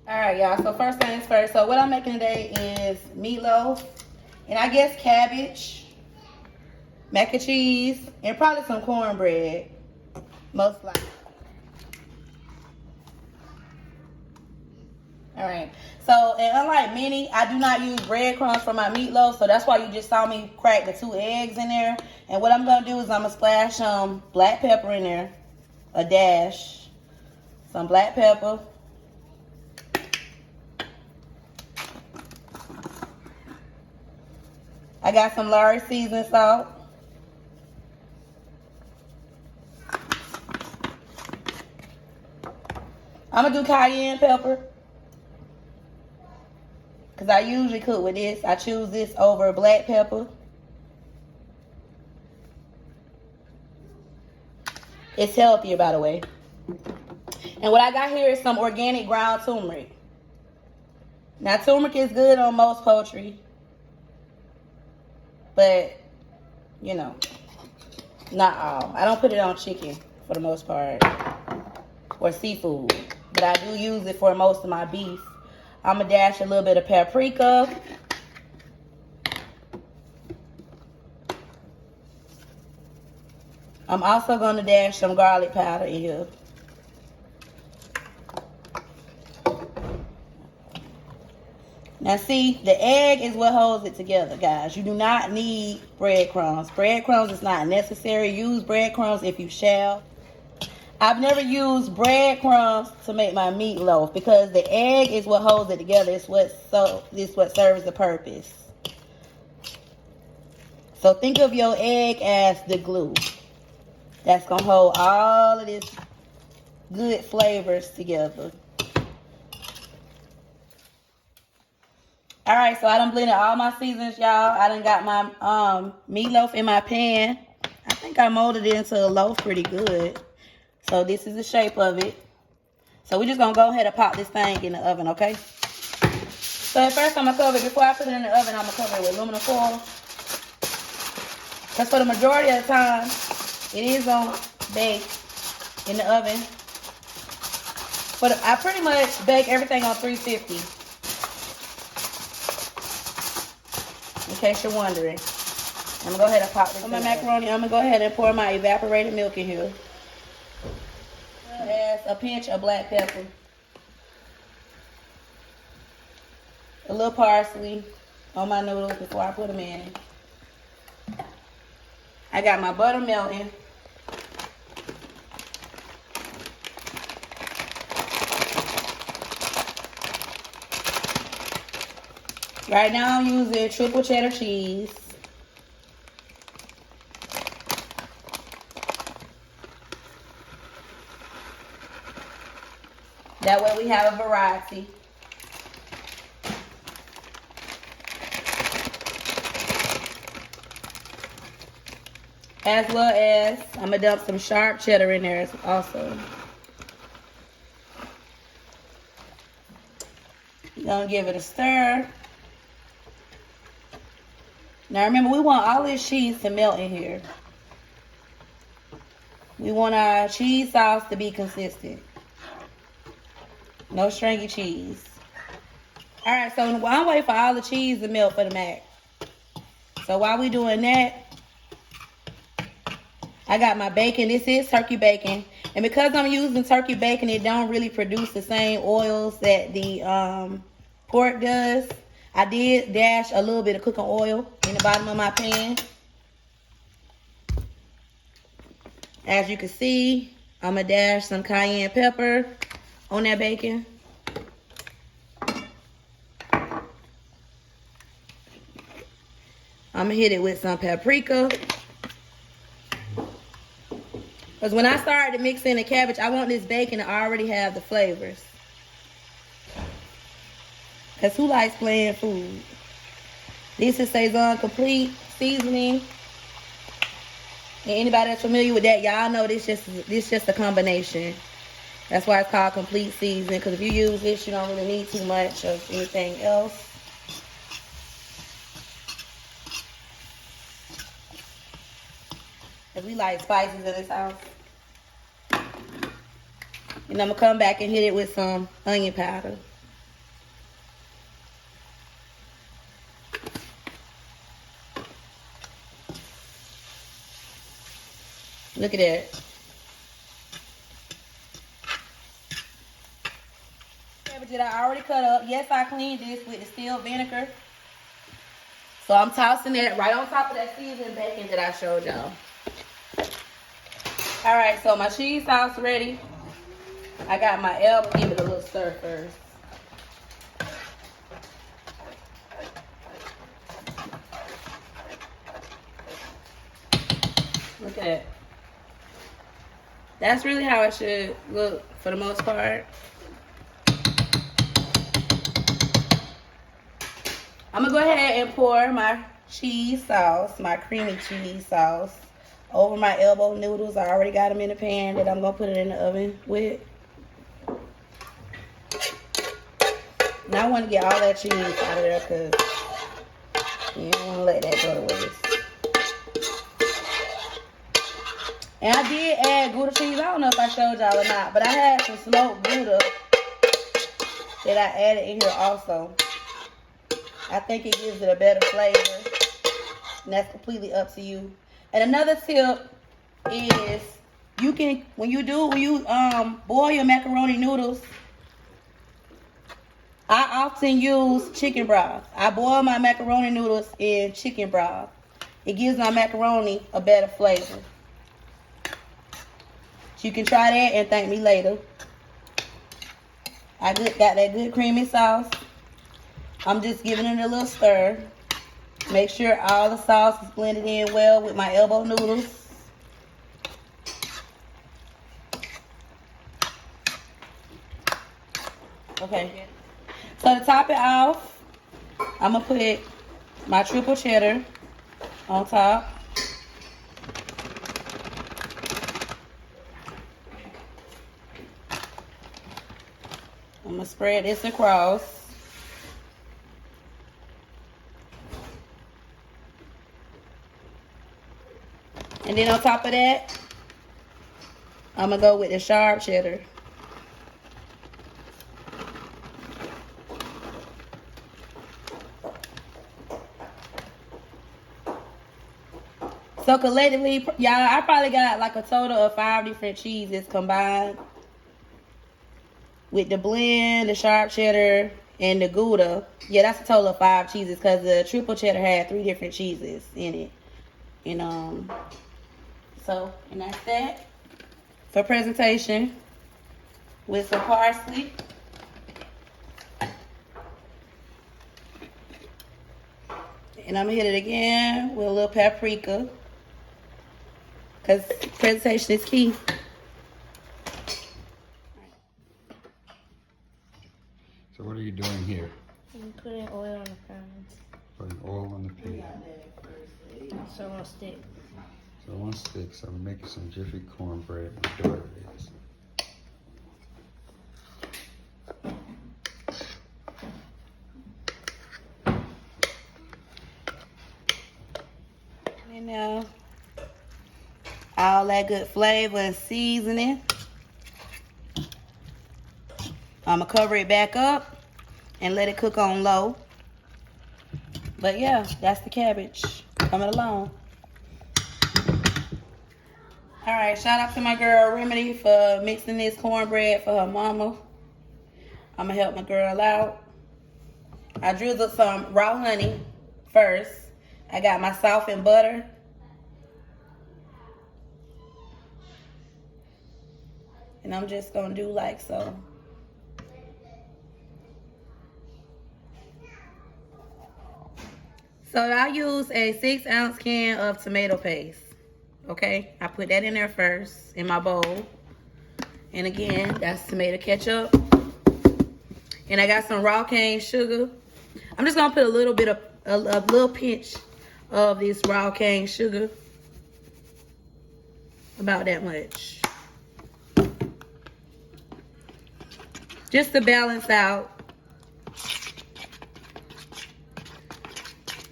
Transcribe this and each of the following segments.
All right, y'all. So first things first. So what I'm making today is meatloaf, and I guess cabbage, mac and cheese, and probably some cornbread, most likely. All right. So, and unlike many, I do not use breadcrumbs for my meatloaf, so that's why you just saw me crack the 2 eggs in there. And what I'm gonna do is I'm gonna splash some black pepper in there, a dash, some black pepper. I got some Lard seasoning salt. I'm gonna do cayenne pepper, because I usually cook with this. I choose this over black pepper. It's healthier, by the way. And what I got here is some organic ground turmeric. Now, turmeric is good on most poultry, but, you know, not all. I don't put it on chicken for the most part, or seafood, but I do use it for most of my beef. I'm going to dash a little bit of paprika. I'm also going to dash some garlic powder in here. Now see, the egg is what holds it together, guys. You do not need breadcrumbs. Breadcrumbs is not necessary. Use breadcrumbs if you shall. I've never used breadcrumbs to make my meatloaf because the egg is what holds it together. It's what serves the purpose. So think of your egg as the glue that's gonna hold all of this good flavors together. All right, so I done blended all my seasons, y'all. I done got my meatloaf in my pan. I think I molded it into a loaf pretty good. So this is the shape of it. So we're just gonna go ahead and pop this thing in the oven, okay? So at first I'm gonna cover it, before I put it in the oven, I'm gonna cover it with aluminum foil. Because for the majority of the time, it is gonna bake in the oven. But I pretty much bake everything on 350. In case you're wondering. I'm gonna go ahead and pop this on my macaroni. I'm gonna go ahead and pour my evaporated milk in here. Add a pinch of black pepper, a little parsley on my noodles before I put them in. I got my butter melting. Right now I'm using triple cheddar cheese. That way we have a variety. As well as, I'm gonna dump some sharp cheddar in there also. Gonna give it a stir. Now remember, we want all this cheese to melt in here. We want our cheese sauce to be consistent. No stringy cheese. All right, so while I'm waiting for all the cheese to melt for the mac. So while we doing that, I got my bacon. This is turkey bacon. And because I'm using turkey bacon, it don't really produce the same oils that the pork does. I did dash a little bit of cooking oil in the bottom of my pan. As you can see, I'm going to dash some cayenne pepper on that bacon. I'm going to hit it with some paprika. Because when I started to mix in the cabbage, I want this bacon to already have the flavors. Because who likes bland food? This is Saison Complete seasoning. And anybody that's familiar with that, y'all know this just a combination. That's why it's called complete seasoning. Because if you use this, you don't really need too much of anything else. Because we like spices in this house. And I'm going to come back and hit it with some onion powder. Look at that. Cabbage that I already cut up. Yes, I cleaned this with distilled vinegar. So I'm tossing that right on top of that seasoned bacon that I showed y'all. All right, so my cheese sauce ready. I got my elbow. Give it a little stir first. Look at that. That's really how it should look for the most part. I'm gonna go ahead and pour my cheese sauce, my creamy cheese sauce, over my elbow noodles. I already got them in the pan that I'm gonna put it in the oven with. Now I want to get all that cheese out of there because you don't want to let that go to waste. And I did add Gouda cheese. I don't know if I showed y'all or not, but I had some smoked Gouda that I added in here also. I think it gives it a better flavor, and that's completely up to you. And another tip is you can, when you boil your macaroni noodles, I often use chicken broth. I boil my macaroni noodles in chicken broth. It gives my macaroni a better flavor. So you can try that and thank me later. I got that good creamy sauce. I'm just giving it a little stir. Make sure all the sauce is blended in well with my elbow noodles. Okay. So to top it off, I'm going to put my triple cheddar on top. I'm going to spread this across. And then on top of that, I'm going to go with the sharp cheddar. So collectively, y'all, I probably got like a total of 5 different cheeses combined. With the blend, the sharp cheddar, and the Gouda. Yeah, that's a total of 5 cheeses because the triple cheddar had 3 different cheeses in it. And and that's that for presentation with some parsley. And I'm gonna hit it again with a little paprika because presentation is key. So what are you doing here? I'm putting oil on the pan. Putting oil on the pan. So it won't stick. So it won't stick, so I'm making some jiffy cornbread. My daughter is. And now, all that good flavor and seasoning. I'm going to cover it back up and let it cook on low. But yeah, that's the cabbage coming along. All right, shout out to my girl Remedy for mixing this cornbread for her mama. I'm going to help my girl out. I drizzled some raw honey first. I got my softened butter. And I'm just going to do like so. So I use a 6-ounce can of tomato paste. Okay, I put that in there first in my bowl. And again, that's tomato ketchup. And I got some raw cane sugar. I'm just gonna put a little bit of, a little pinch of this raw cane sugar. About that much. Just to balance out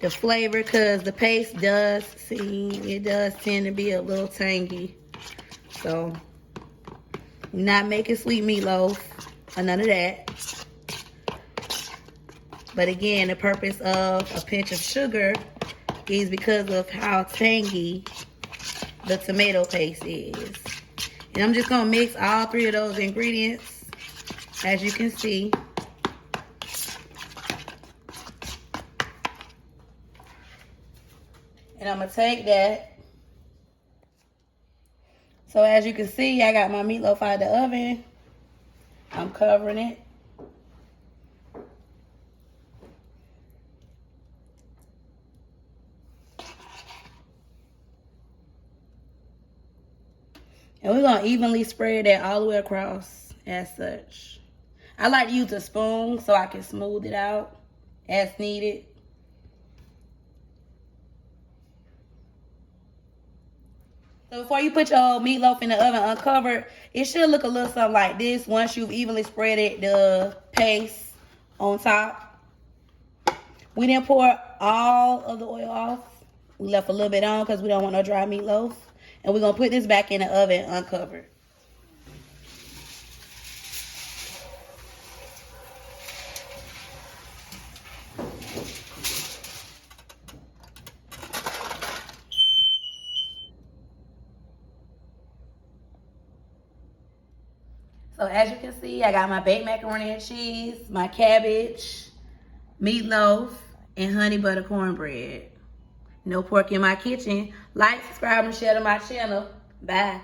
the flavor, because the paste does tend to be a little tangy. So, not making sweet meatloaf or none of that. But again, the purpose of a pinch of sugar is because of how tangy the tomato paste is. And I'm just gonna mix all 3 of those ingredients, as you can see. And I'm gonna take that. So as you can see, I got my meatloaf out of the oven. I'm covering it. And we're gonna evenly spread that all the way across as such. I like to use a spoon so I can smooth it out as needed. So before you put your meatloaf in the oven uncovered, it should look a little something like this once you've evenly spreaded the paste on top. We didn't pour all of the oil off. We left a little bit on because we don't want no dry meatloaf. And we're going to put this back in the oven uncovered. So as you can see, I got my baked macaroni and cheese, my cabbage, meatloaf, and honey butter cornbread. No pork in my kitchen. Like, subscribe, and share to my channel. Bye.